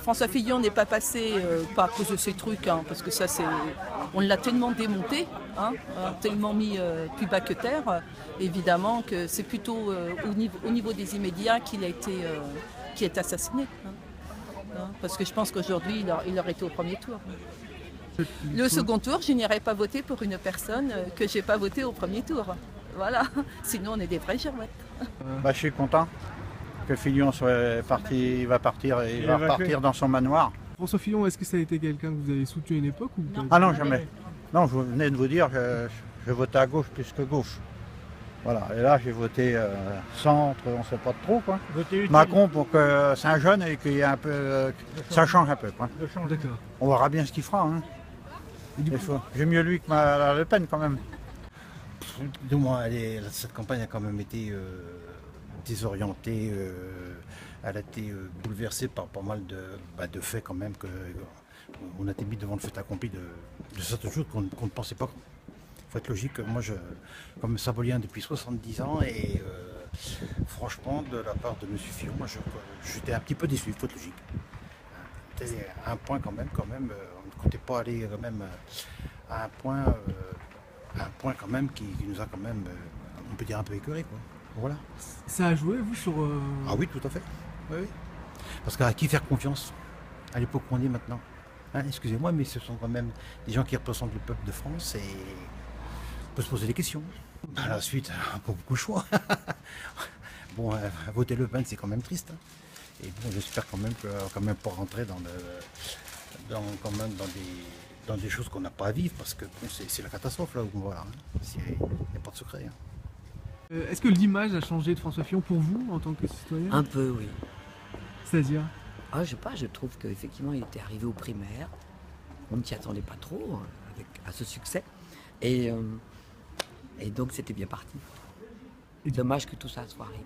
François Fillon n'est pas passé, pas à cause de ces trucs, hein, parce que ça c'est. On l'a tellement démonté, hein, tellement mis plus bas que terre, évidemment que c'est plutôt au niveau des immédiats qu'il a été qui est assassiné. Parce que je pense qu'aujourd'hui il aurait été au premier tour. Le second tour, je n'irai pas voter pour une personne que j'ai pas votée au premier tour. Voilà, sinon on est des vrais girouettes. Je suis content que Fillon soit parti, il va partir dans son manoir. François Fillon, est-ce que ça a été quelqu'un que vous avez soutenu à une époque ou pas? Ah non, jamais. Non, je venais de vous dire que je votais à gauche plus que gauche. Voilà, et là j'ai voté centre, on ne sait pas trop quoi. Macron pour que c'est un jeune et qu'il y ait un peu, ça change un peu quoi. D'accord. On verra bien ce qu'il fera. Hein. J'ai mieux lui que Le Pen quand même. Cette campagne a quand même été désorientée, elle a été bouleversée par pas mal de faits quand même. On a été mis devant le fait accompli de certaines choses qu'on ne pensait pas. Il faut être logique, moi comme Sabolien depuis 70 ans et franchement de la part de M. Fillon, moi j'étais un petit peu déçu, il faut être logique. C'était un point quand même, on ne comptait pas aller quand même à un point quand même qui nous a quand même, on peut dire un peu écœuré quoi. Voilà. Ça a joué vous sur... Ah oui, tout à fait. Oui, oui. Parce qu'à qui faire confiance à l'époque qu'on est maintenant hein, excusez-moi, mais ce sont quand même des gens qui représentent le peuple de France et on peut se poser des questions. À la suite, pas beaucoup de choix. Bon, voter Le Pen, c'est quand même triste. Hein. Et bon, j'espère quand même pas rentrer dans des choses qu'on n'a pas à vivre, parce que bon, c'est la catastrophe là où on va. Hein. Il n'y a pas de secret. Hein. Est-ce que l'image a changé de François Fillon pour vous en tant que citoyen? Un peu, oui. C'est-à-dire? Ah, je sais pas, je trouve qu'effectivement, il était arrivé aux primaires. On ne s'y attendait pas trop à ce succès. Et donc, c'était bien parti. Dommage que tout ça soit arrivé.